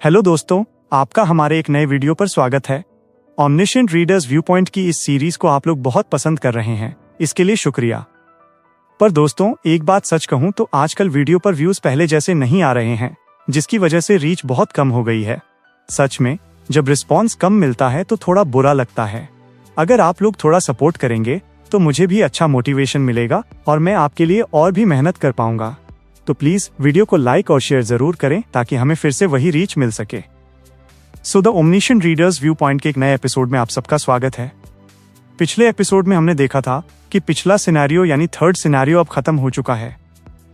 Hello दोस्तों, आपका हमारे एक नए वीडियो पर स्वागत है। ओमनिशेंट रीडर्स व्यू पॉइंट की इस सीरीज को आप लोग बहुत पसंद कर रहे हैं, इसके लिए शुक्रिया। पर दोस्तों, एक बात सच कहूं तो आजकल वीडियो पर व्यूज पहले जैसे नहीं आ रहे हैं, जिसकी वजह से रीच बहुत कम हो गई है। सच में जब रिस्पॉन्स कम मिलता है तो थोड़ा बुरा लगता है। अगर आप लोग थोड़ा सपोर्ट करेंगे तो मुझे भी अच्छा मोटिवेशन मिलेगा और मैं आपके लिए और भी मेहनत कर पाऊंगा। तो प्लीज वीडियो को लाइक और शेयर जरूर करें ताकि हमें फिर से वही रीच मिल सके। So the omniscient readers view point के एक नए एपिसोड में आप सबका स्वागत है। पिछले एपिसोड में हमने देखा था कि पिछला सिनेरियो यानी थर्ड सिनेरियो अब खत्म हो चुका है।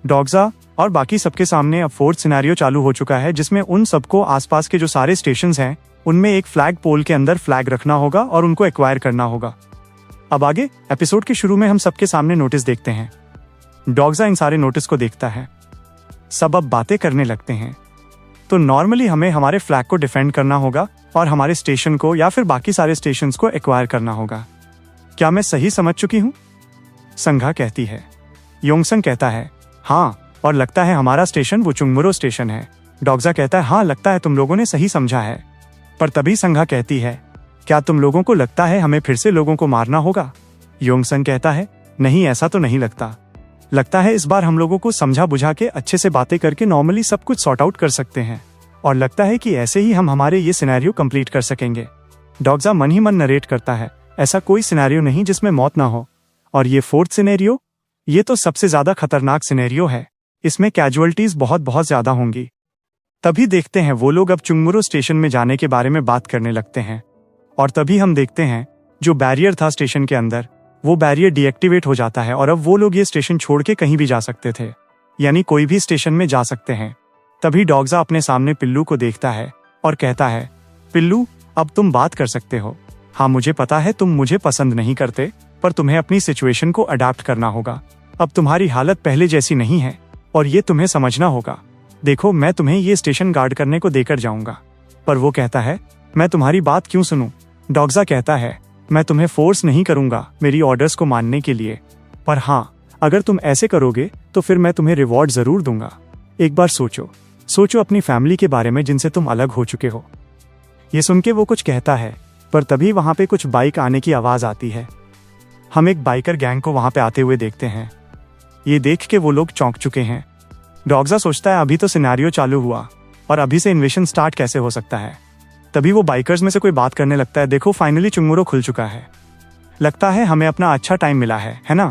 डॉग्जा और बाकी सबके सामने अब फोर्थ सिनेरियो चालू हो चुका है, जिसमें उन सबको आसपास के जो सारे स्टेशंस हैं उनमें एक फ्लैग पोल के अंदर फ्लैग रखना होगा और उनको एक्वायर करना होगा। अब आगे एपिसोड के शुरू में हम सबके सामने नोटिस देखते हैं। डॉग्जा इन सारे नोटिस को देखता है। सब अब बातें करने लगते हैं। तो नॉर्मली हमें हमारे फ्लैग को डिफेंड करना होगा और हमारे स्टेशन को या फिर बाकी सारे स्टेशंस को एक्वायर करना होगा। क्या मैं सही समझ चुकी हूँ? संघा कहती है। योंगसंग कहता है हाँ, और लगता है हमारा स्टेशन वो चुंगमुरो स्टेशन है। डॉग्जा कहता है हाँ, लगता है तुम लोगों ने सही समझा है। पर तभी संघा कहती है क्या तुम लोगों को लगता है हमें फिर से लोगों को मारना होगा? योंगसंग कहता है नहीं, ऐसा तो नहीं लगता है इस बार हम लोगों को समझा बुझा के अच्छे से बातें करके नॉर्मली सब कुछ सॉर्ट आउट कर सकते हैं और लगता है कि ऐसे ही हम हमारे ये सिनेरियो कंप्लीट कर सकेंगे। डॉग्जा मन ही मन नरेट करता है ऐसा कोई सिनेरियो नहीं जिसमें मौत ना हो, और ये फोर्थ सिनेरियो, ये तो सबसे ज्यादा खतरनाक सिनेरियो है। इसमें कैजुअलिटीज बहुत ज्यादा होंगी। तभी देखते हैं वो लोग अब चुंगमुरो स्टेशन में जाने के बारे में बात करने लगते हैं और तभी हम देखते हैं जो बैरियर था स्टेशन के अंदर, वो बैरियर डीएक्टिवेट हो जाता है और अब वो लोग ये स्टेशन छोड़ के कहीं भी जा सकते थे, यानी कोई भी स्टेशन में जा सकते हैं। तभी डॉग्जा अपने सामने पिल्लू को देखता है और कहता है पिल्लू, अब तुम बात कर सकते हो। हाँ, मुझे पता है तुम मुझे पसंद नहीं करते, पर तुम्हें अपनी सिचुएशन को अडॉप्ट करना होगा। अब तुम्हारी हालत पहले जैसी नहीं है और ये तुम्हें समझना होगा। देखो, मैं तुम्हें ये स्टेशन गार्ड करने को देकर जाऊंगा। पर वो कहता है मैं तुम्हारी बात क्यों सुनूं? डॉग्जा कहता है मैं तुम्हें फोर्स नहीं करूंगा मेरी ऑर्डर्स को मानने के लिए, पर हाँ, अगर तुम ऐसे करोगे तो फिर मैं तुम्हें रिवॉर्ड जरूर दूंगा। एक बार सोचो अपनी फैमिली के बारे में जिनसे तुम अलग हो चुके हो। ये सुन के वो कुछ कहता है, पर तभी वहां पे कुछ बाइक आने की आवाज आती है। हम एक बाइकर गैंग को वहां पे आते हुए देखते हैं। ये देख के वो लोग चौंक चुके हैं। डॉग्जा सोचता है अभी तो सिनेरियो चालू हुआ और अभी से इन्वेशन स्टार्ट कैसे हो सकता है। तभी वो बाइकर्स में से कोई बात करने लगता है देखो, फाइनली चुंगमुरो खुल चुका है, लगता है हमें अपना अच्छा टाइम मिला है ना?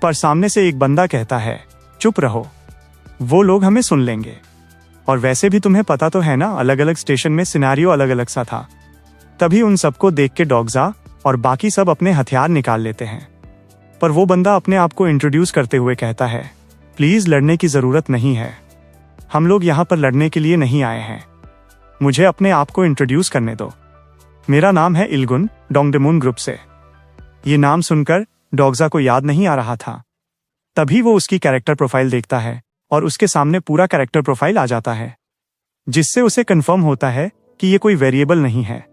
पर सामने से एक बंदा कहता है चुप रहो, वो लोग हमें सुन लेंगे। और वैसे भी तुम्हें पता तो है ना, अलग अलग स्टेशन में सिनेरियो अलग अलग सा था। तभी उन सबको देख के डॉग्जा और बाकी सब अपने हथियार निकाल लेते हैं। पर वो बंदा अपने आप को इंट्रोड्यूस करते हुए कहता है प्लीज, लड़ने की जरूरत नहीं है, हम लोग यहाँ पर लड़ने के लिए नहीं आए हैं। मुझे अपने आप को इंट्रोड्यूस करने दो। मेरा नाम है इल्गुन, डोंगडेमुन ग्रुप से। ये नाम सुनकर डॉग्जा को याद नहीं आ रहा था। तभी वो उसकी कैरेक्टर प्रोफाइल देखता है और उसके सामने पूरा कैरेक्टर प्रोफाइल आ जाता है, जिससे उसे कंफर्म होता है कि ये कोई वेरिएबल नहीं है,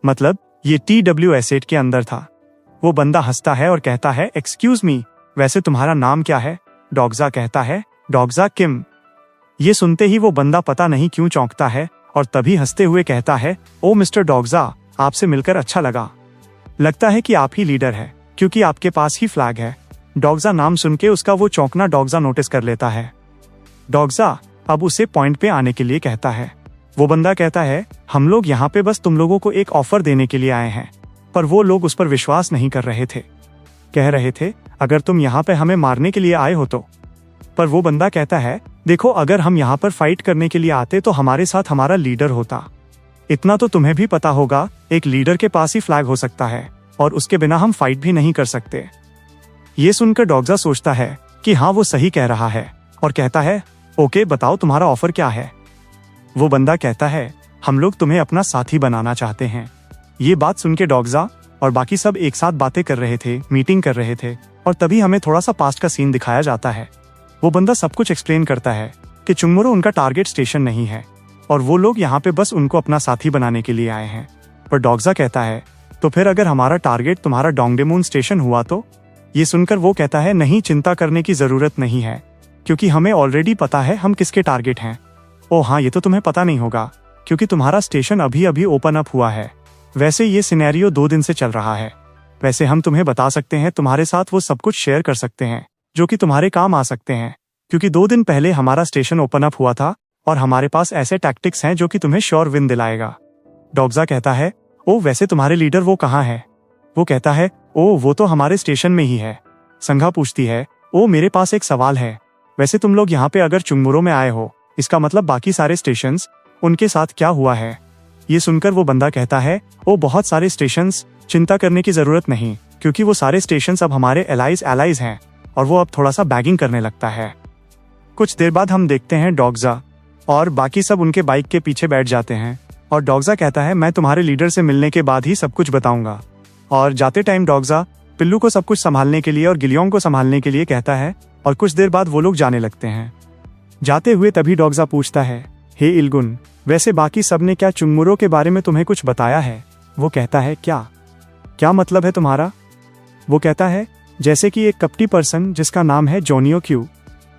मतलब ये TW एसेट के अंदर था। वो बंदा हंसता है और कहता है एक्सक्यूज मी, वैसे तुम्हारा नाम क्या है? डॉग्जा कहता है डॉग्जा किम। ये सुनते ही वो बंदा पता नहीं क्यों चौंकता है और तभी हंसते हुए कहता है ओ मिस्टर डॉग्जा, आपसे मिलकर अच्छा लगा। लगता है कि आप ही लीडर है क्योंकि आपके पास ही फ्लैग है। डॉग्जा नाम सुन के उसका वो चौंकना डॉग्जा नोटिस कर लेता है। डॉग्जा अब उसे पॉइंट पे आने के लिए कहता है। वो बंदा कहता है हम लोग यहाँ पे बस तुम लोगों को एक ऑफर देने के लिए आए हैं। पर वो लोग उस पर विश्वास नहीं कर रहे थे, कह रहे थे अगर तुम यहाँ पे हमें मारने के लिए आए हो तो। पर वो बंदा कहता है देखो, अगर हम यहाँ पर फाइट करने के लिए आते तो हमारे साथ हमारा लीडर होता। इतना तो तुम्हें भी पता होगा, एक लीडर के पास ही फ्लैग हो सकता है और उसके बिना हम फाइट भी नहीं कर सकते। ये सुनकर डॉग्जा सोचता है कि हाँ, वो सही कह रहा है और कहता है ओके, बताओ तुम्हारा ऑफर क्या है? वो बंदा कहता है हम लोग तुम्हें अपना साथी बनाना चाहते हैं। ये बात सुन के डॉग्जा और बाकी सब एक साथ बातें कर रहे थे, मीटिंग कर रहे थे, और तभी हमें थोड़ा सा पास्ट का सीन दिखाया जाता है। वो बंदा सब कुछ एक्सप्लेन करता है कि चुंगमुरो उनका टारगेट स्टेशन नहीं है और वो लोग यहाँ पे बस उनको अपना साथी बनाने के लिए आए हैं। पर डॉग्जा कहता है तो फिर अगर हमारा टारगेट तुम्हारा डोंगडेमुन स्टेशन हुआ तो? ये सुनकर वो कहता है नहीं, चिंता करने की जरूरत नहीं है क्योंकि हमें ऑलरेडी पता है हम किसके टारगेट हैं। ओ हाँ, ये तो तुम्हें पता नहीं होगा, क्योंकि तुम्हारा स्टेशन अभी अभी ओपन अप हुआ है। वैसे ये सिनेरियो 2 दिन से चल रहा है। वैसे हम तुम्हें बता सकते हैं, तुम्हारे साथ वो सब कुछ शेयर कर सकते हैं जो कि तुम्हारे काम आ सकते हैं, क्योंकि 2 दिन पहले हमारा स्टेशन ओपन अप हुआ था और हमारे पास ऐसे टैक्टिक्स हैं जो कि तुम्हें श्योर विन दिलाएगा। डॉग्जा कहता है, ओ वैसे तुम्हारे लीडर वो कहाँ है? वो कहता है, ओ वो तो हमारे स्टेशन में ही है। संघा पूछती है, ओ मेरे पास एक सवाल है, वैसे तुम लोग यहाँ पे अगर चुंगमुरो में आए हो, इसका मतलब बाकी सारे स्टेशंस, उनके साथ क्या हुआ है? ये सुनकर वो बंदा कहता है, ओ बहुत सारे स्टेशंस, चिंता करने की जरूरत नहीं, क्योंकि वो सारे स्टेशंस अब हमारे एलाइज हैं और वो अब थोड़ा सा बैगिंग करने लगता है। कुछ देर बाद हम देखते हैं डॉग्जा और बाकी सब उनके बाइक के पीछे बैठ जाते हैं और डॉग्जा कहता है, मैं तुम्हारे लीडर से मिलने के बाद ही सब कुछ बताऊंगा। और जाते टाइम डॉग्जा पिल्लू को सब कुछ संभालने के लिए और गिलियोंग को संभालने के लिए कहता है और कुछ देर बाद वो लोग जाने लगते हैं। जाते हुए तभी डॉग्जा पूछता है, हे इल्गुन, वैसे बाकी सब ने क्या चुंगमुरो के बारे में तुम्हें कुछ बताया है? वो कहता है, क्या मतलब है तुम्हारा? वो कहता है, जैसे कि एक कपटी पर्सन जिसका नाम है जोनियो क्यू।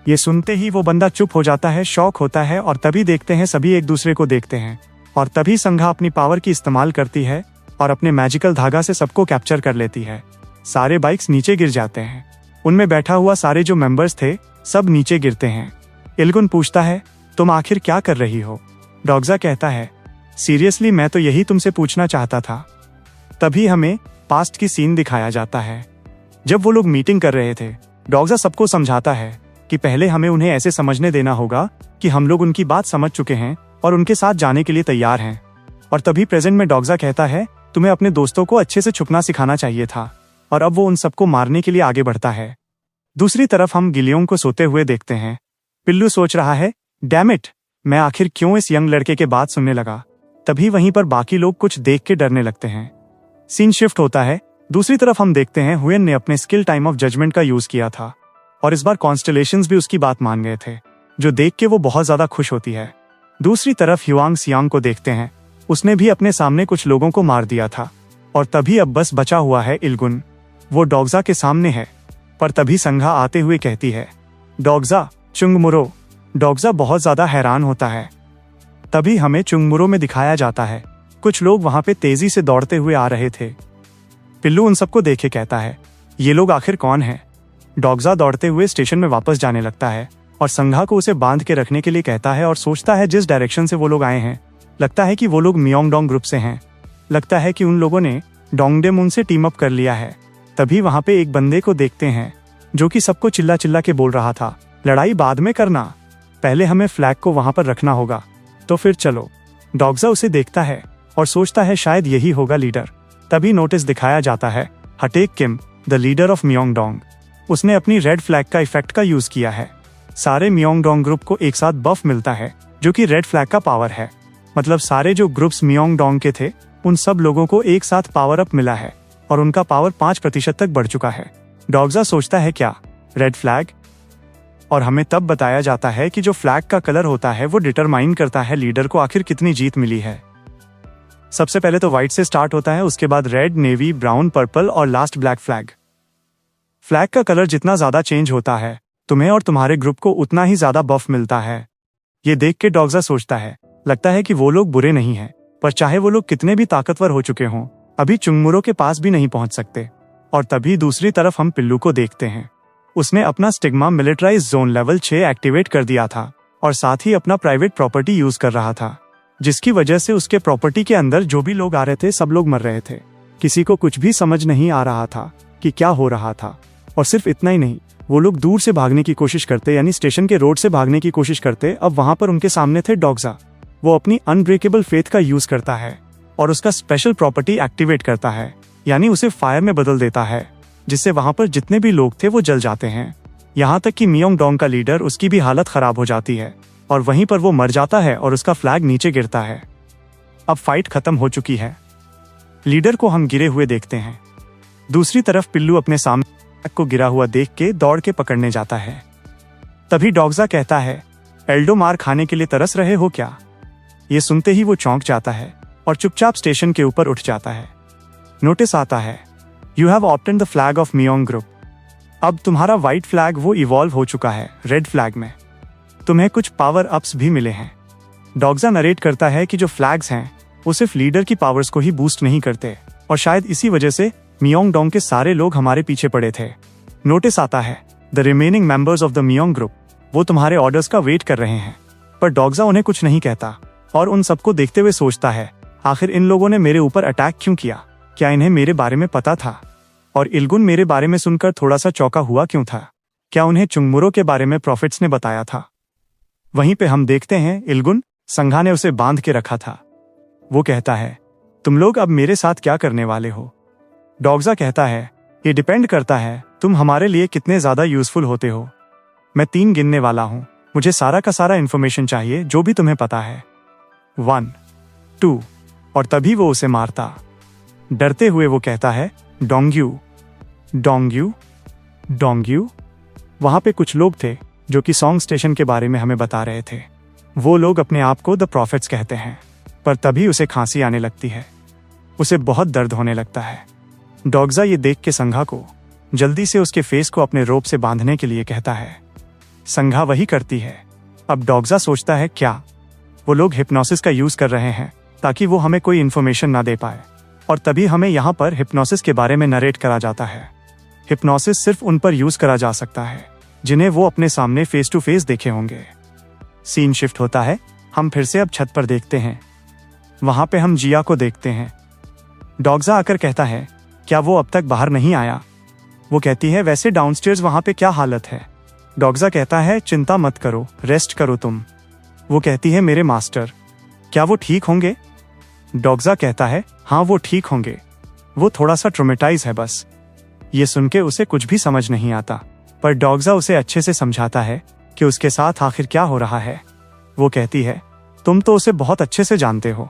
ये सुनते ही वो बंदा चुप हो जाता है, शॉक होता है और तभी देखते हैं सभी एक दूसरे को देखते हैं और तभी संघा अपनी पावर की इस्तेमाल करती है और अपने मैजिकल धागा से सबको कैप्चर कर लेती है। सारे बाइक्स नीचे गिर जाते हैं। उनमें बैठा हुआ सारे जो मेंबर्स थे सब नीचे गिरते हैं। इल्गुन पूछता है, तुम आखिर क्या कर रही हो? डॉग्जा कहता है, सीरियसली मैं तो यही तुमसे पूछना चाहता था। तभी हमें पास्ट की सीन दिखाया जाता है। जब वो लोग मीटिंग कर रहे थे, डॉग्जा सबको समझाता है कि पहले हमें उन्हें ऐसे समझने देना होगा कि हम लोग उनकी बात समझ चुके हैं और उनके साथ जाने के लिए तैयार हैं। और तभी प्रेजेंट में डॉग्जा कहता है, तुम्हें अपने दोस्तों को अच्छे से छुपना सिखाना चाहिए था। और अब वो उन सबको मारने के लिए आगे बढ़ता है। दूसरी तरफ हम गिलियोंग को सोते हुए देखते हैं। पिल्लू सोच रहा है, डैम इट, मैं आखिर क्यों इस यंग लड़के के बात सुनने लगा। तभी वहीं पर बाकी लोग कुछ देख के डरने लगते हैं। सीन शिफ्ट होता है। दूसरी तरफ हम देखते हैं हुएन ने अपने स्किल टाइम ऑफ जजमेंट का यूज किया था और इस बार कॉन्स्टेलेशंस भी उसकी बात मान गए थे, जो देख के वो बहुत ज्यादा खुश होती है। दूसरी तरफ ह्युआंग सियांग को देखते हैं। उसने भी अपने सामने कुछ लोगों को मार दिया था और तभी अब बस बचा हुआ है इल्गुन। वो डॉग्जा के सामने है, पर तभी संघा आते हुए कहती है, डॉग्जा, चुंगमुरो। डॉग्जा बहुत ज्यादा हैरान होता है। तभी हमें चुंगमुरो में दिखाया जाता है। कुछ लोग वहां पे तेजी से दौड़ते हुए आ रहे थे। पिल्लू उन सबको देखे कहता है, ये लोग आखिर कौन हैं? डॉग्जा दौड़ते हुए स्टेशन में वापस जाने लगता है और संघा को उसे बांध के रखने के लिए कहता है और सोचता है जिस डायरेक्शन से वो लोग आए हैं, लगता है कि वो लोग मियोंगडोंग ग्रुप से हैं। लगता है कि उन लोगों ने डोंगडेमुन से टीम अप कर लिया है। तभी वहां पे एक बंदे को देखते हैं जो कि सबको चिल्ला चिल्ला के बोल रहा था, लड़ाई बाद में करना, पहले हमें फ्लैग को वहां पर रखना होगा, तो फिर चलो। डॉग्जा उसे देखता है और सोचता है शायद यही होगा लीडर। तभी नोटिस दिखाया जाता है, हटेक किम, द लीडर ऑफ मियोंगडोंग। उसने अपनी रेड फ्लैग का इफेक्ट का यूज किया है। सारे मियोंगडोंग ग्रुप को एक साथ बफ मिलता है जो कि रेड फ्लैग का पावर है। मतलब सारे जो ग्रुप्स मियोंगडोंग के थे उन सब लोगों को एक साथ पावर अप मिला है और उनका पावर 5% तक बढ़ चुका है। डॉग्जा सोचता है, क्या रेड फ्लैग? और हमें तब बताया जाता है कि जो फ्लैग का कलर होता है वो डिटरमाइन करता है लीडर को आखिर कितनी जीत मिली है। सबसे पहले तो व्हाइट से स्टार्ट होता है, उसके बाद रेड, नेवी, ब्राउन, पर्पल और लास्ट ब्लैक फ्लैग। फ्लैग का कलर जितना ज्यादा चेंज होता है, तुम्हें और तुम्हारे ग्रुप को उतना ही ज्यादा बफ मिलता है। ये देख के डॉग्जा सोचता है, लगता है कि वो लोग बुरे नहीं हैं, पर चाहे वो लोग कितने भी ताकतवर हो चुके हों, अभी चुंगमुरो के पास भी नहीं पहुंच सकते। और तभी दूसरी तरफ हम पिल्लू को देखते हैं। उसने अपना stigma militarise zone level 6 activate कर दिया था और साथ ही अपना प्राइवेट प्रॉपर्टी यूज कर रहा था, जिसकी वजह से उसके प्रॉपर्टी के अंदर जो भी लोग आ रहे थे सब लोग मर रहे थे। किसी को कुछ भी समझ नहीं आ रहा था कि क्या हो रहा था। और सिर्फ इतना ही नहीं, वो लोग दूर से भागने की कोशिश करते, यानी स्टेशन के रोड से भागने की कोशिश करते। अब वहां पर उनके सामने थे डॉग्जा। वो अपनी अनब्रेकेबल फेथ का यूज करता है और उसका स्पेशल प्रॉपर्टी एक्टिवेट करता है, यानी उसे फायर में बदल देता है, जिससे वहां पर जितने भी लोग थे वो जल जाते हैं। यहाँ तक कि मियोंगडोंग का लीडर, उसकी भी हालत खराब हो जाती है और वहीं पर वो मर जाता है और उसका फ्लैग नीचे गिरता है। अब फाइट खत्म हो चुकी है। लीडर को हम गिरे हुए देखते हैं। दूसरी तरफ पिल्लू अपने सामने को गिरा हुआ देख के दौड़ के पकड़ने जाता है। तभी डॉग्जा कहता है, एल्डो मार खाने के लिए तरस रहे हो क्या? ये सुनते ही वो चौंक जाता है और चुपचाप स्टेशन के ऊपर उठ जाता है। नोटिस आता है, you have obtained the flag of मियोंग ग्रुप। अब तुम्हारा व्हाइट फ्लैग वो इवॉल्व हो चुका है रेड फ्लैग में। तुम्हें कुछ पावर अप्स भी मिले हैं। डॉग्जा नरेट करता है कि जो फ्लैग्स हैं वो सिर्फ लीडर की पावर्स को ही बूस्ट नहीं करते, और शायद इसी वजह से मियोंग डोंग के सारे लोग हमारे पीछे पड़े थे। नोटिस आता है the remaining members of the मियोंग ग्रुप, वो तुम्हारे ऑर्डर्स का वेट कर रहे हैं। पर डॉग्जा उन्हें कुछ नहीं कहता और उन सबको देखते हुए सोचता है, आखिर इन लोगों ने मेरे ऊपर अटैक क्यों किया? क्या इन्हें मेरे बारे में पता था? और इल्गुन मेरे बारे में सुनकर थोड़ा सा चौंका हुआ क्यों था? क्या उन्हें चुंगमुरो के बारे में प्रॉफिट्स ने बताया था? वहीं पे हम देखते हैं इल्गुन, संघा ने उसे बांध के रखा था। वो कहता है, तुम लोग अब मेरे साथ क्या करने वाले हो? डॉग्जा कहता है, ये डिपेंड करता है तुम हमारे लिए कितने ज्यादा यूजफुल होते हो। मैं 3 गिनने वाला हूं, मुझे सारा का सारा इन्फॉर्मेशन चाहिए जो भी तुम्हें पता है। 1, 2, और तभी वो उसे मारता। डरते हुए वो कहता है, डोंग्यू डोंग्यू डोंग्यू। वहां पे कुछ लोग थे जो कि सॉन्ग स्टेशन के बारे में हमें बता रहे थे। वो लोग अपने आप को द प्रॉफिट्स कहते हैं। पर तभी उसे खांसी आने लगती है, उसे बहुत दर्द होने लगता है। डॉग्जा ये देख के संघा को जल्दी से उसके फेस को अपने रोप से बांधने के लिए कहता है। संघा वही करती है। अब डॉग्जा सोचता है, क्या वो लोग हिप्नोसिस का यूज कर रहे हैं ताकि वो हमें कोई इन्फॉर्मेशन ना दे पाए? और तभी हमें यहाँ पर हिप्नोसिस के बारे में नरेट करा जाता है। हिप्नोसिस सिर्फ उन पर यूज करा जा सकता है जिन्हें वो अपने सामने फेस टू फेस देखे होंगे। सीन शिफ्ट होता है, हम फिर से अब छत पर देखते हैं। वहां पे हम जिया को देखते हैं। डॉग्जा आकर कहता है, क्या वो अब तक बाहर नहीं आया? वो कहती है, वैसे डाउनस्टेयर्स वहां पे क्या हालत है? डॉग्जा कहता है, चिंता मत करो, रेस्ट करो तुम। वो कहती है, मेरे मास्टर, क्या वो ठीक होंगे? डॉग्जा कहता है, हाँ वो ठीक होंगे, वो थोड़ा सा ट्रोमेटाइज है बस। ये सुन के उसे कुछ भी समझ नहीं आता, पर डॉग्जा उसे अच्छे से समझाता है कि उसके साथ आखिर क्या हो रहा है। वो कहती है, तुम तो उसे बहुत अच्छे से जानते हो।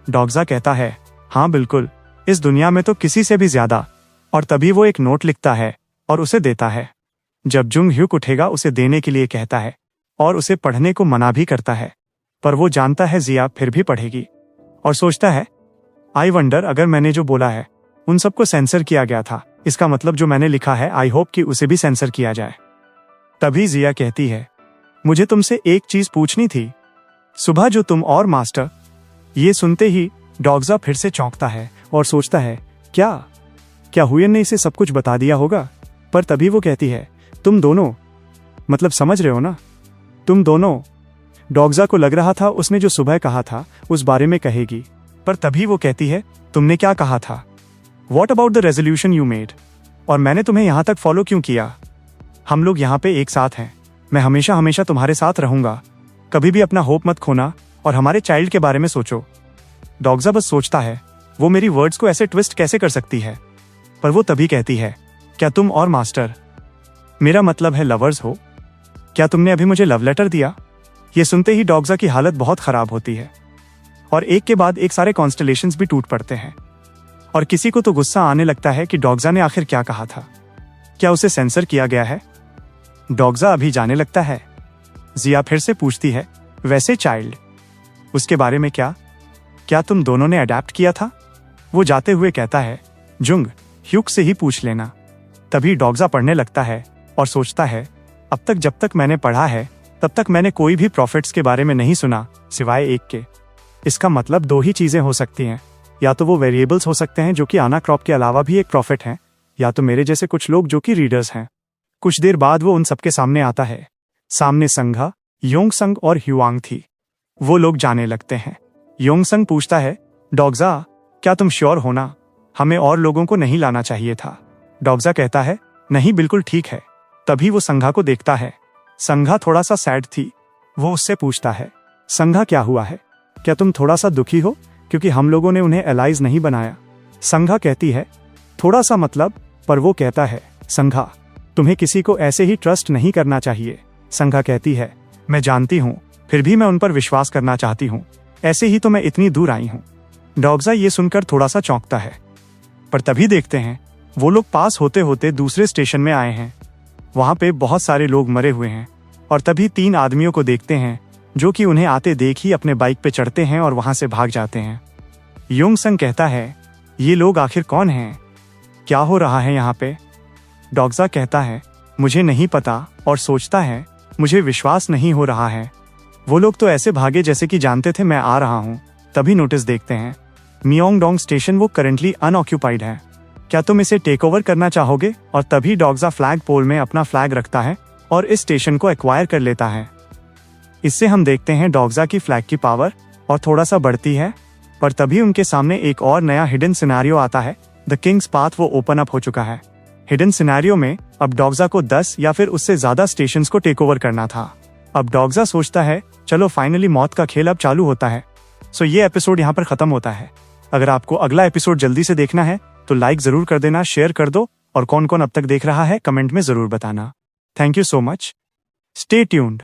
डॉग्जा कहता है, हाँ बिल्कुल, इस दुनिया में तो किसी से भी ज्यादा। और तभी वो एक नोट लिखता है और उसे देता है। जब जुंग ह्यूक उठेगा उसे देने के लिए कहता है और उसे पढ़ने को मना भी करता है, पर वो जानता है जिया फिर भी पढ़ेगी और सोचता है, आई वंडर, अगर मैंने जो बोला है उन सबको सेंसर किया गया था, इसका मतलब जो मैंने लिखा है आई होप कि उसे भी सेंसर किया जाए। तभी जिया कहती है, मुझे तुमसे एक चीज पूछनी थी, सुबह जो तुम और मास्टर। ये सुनते ही डॉग्जा फिर से चौंकता है और सोचता है, क्या हुयन ने इसे सब कुछ बता दिया होगा? पर तभी वो कहती है, तुम दोनों, मतलब समझ रहे हो ना, तुम दोनों। डॉग्जा को लग रहा था उसने जो सुबह कहा था उस बारे में कहेगी, पर तभी वो कहती है, तुमने क्या कहा था? What about the resolution you made? और मैंने तुम्हें यहाँ तक फॉलो क्यों किया? हम लोग यहाँ पे एक साथ हैं, मैं हमेशा हमेशा तुम्हारे साथ रहूंगा, कभी भी अपना होप मत खोना और हमारे चाइल्ड के बारे में सोचो। डॉग्जा बस सोचता है, वो मेरी वर्ड्स को ऐसे ट्विस्ट कैसे कर सकती है? पर वो तभी कहती है, क्या तुम और मास्टर, मेरा मतलब है लवर्स हो? क्या तुमने अभी मुझे लव लेटर दिया? ये सुनते ही डॉग्जा की हालत बहुत खराब होती है और एक के बाद एक सारे कॉन्स्टलेशंस भी टूट पड़ते हैं। और किसी को तो गुस्सा आने लगता है कि डॉग्जा ने आखिर क्या कहा था, क्या उसे सेंसर किया गया है? डॉग्जा अभी जाने लगता है। जिया फिर से पूछती है, वैसे चाइल्ड, उसके बारे में क्या तुम दोनों ने अडेप्ट किया था? वो जाते हुए कहता है, जुंग ह्यूक से ही पूछ लेना। तभी डॉग्जा पढ़ने लगता है और सोचता है, अब तक जब तक मैंने पढ़ा है तब तक मैंने कोई भी प्रॉफिट्स के बारे में नहीं सुना सिवाय एक के। इसका मतलब 2 ही चीजें हो सकती हैं, या तो वो वेरिएबल्स हो सकते हैं जो कि आना क्रॉप के अलावा भी एक प्रॉफिट हैं, या तो मेरे जैसे कुछ लोग जो कि रीडर्स हैं। कुछ देर बाद वो उन सबके सामने आता है। सामने संघा, योंगसंग और ह्युआंग थी। वो लोग जाने लगते हैं। योंगसंग पूछता है, डॉग्जा, क्या तुम श्योर हो ना? हमें और लोगों को नहीं लाना चाहिए था। डॉग्जा कहता है, नहीं बिल्कुल ठीक है। तभी वो संघा को देखता है। संघा थोड़ा सा सैड थी। वो उससे पूछता है, संघा क्या हुआ है? क्या तुम थोड़ा सा दुखी हो क्योंकि हम लोगों ने उन्हें एलाइज नहीं बनाया? संघा कहती है, थोड़ा सा मतलब। पर वो कहता है, संघा, तुम्हें किसी को ऐसे ही ट्रस्ट नहीं करना चाहिए। संघा कहती है, मैं जानती हूँ, फिर भी मैं उन पर विश्वास करना चाहती हूँ, ऐसे ही तो मैं इतनी दूर आई हूँ। डॉग्जा ये सुनकर थोड़ा सा चौंकता है। पर तभी देखते हैं वो लोग पास होते होते दूसरे स्टेशन में आए हैं। वहां पे बहुत सारे लोग मरे हुए हैं और तभी 3 आदमियों को देखते हैं जो कि उन्हें आते देख ही अपने बाइक पे चढ़ते हैं और वहां से भाग जाते हैं। योंगसंग कहता है, ये लोग आखिर कौन हैं? क्या हो रहा है यहाँ पे? डॉग्जा कहता है, मुझे नहीं पता और सोचता है, मुझे विश्वास नहीं हो रहा है। वो लोग तो ऐसे भागे जैसे कि जानते थे मैं आ रहा हूँ। तभी नोटिस देखते हैं मियोंगडोंग स्टेशन वो करंटली अनऑक्यूपाइड है। क्या तुम इसे टेक ओवर करना चाहोगे? और तभी डॉग्जा फ्लैग पोल में अपना फ्लैग रखता है और इस स्टेशन को एक्वायर कर लेता है। इससे हम देखते हैं डॉग्जा की फ्लैग की पावर और थोड़ा सा बढ़ती है। पर तभी उनके सामने एक और नया हिडन सिनेरियो आता है। द किंग्स पाथ वो ओपन अप हो चुका है। हिडन सिनेरियो में अब डॉग्जा को 10 या फिर उससे ज्यादा स्टेशंस को टेक ओवर करना था। अब डॉग्जा सोचता है चलो फाइनली मौत का खेल अब चालू होता है। सो ये एपिसोड यहाँ पर खत्म होता है। अगर आपको अगला एपिसोड जल्दी से देखना है तो लाइक जरूर कर देना, शेयर कर दो और कौन कौन अब तक देख रहा है कमेंट में जरूर बताना। Thank you so much. Stay tuned.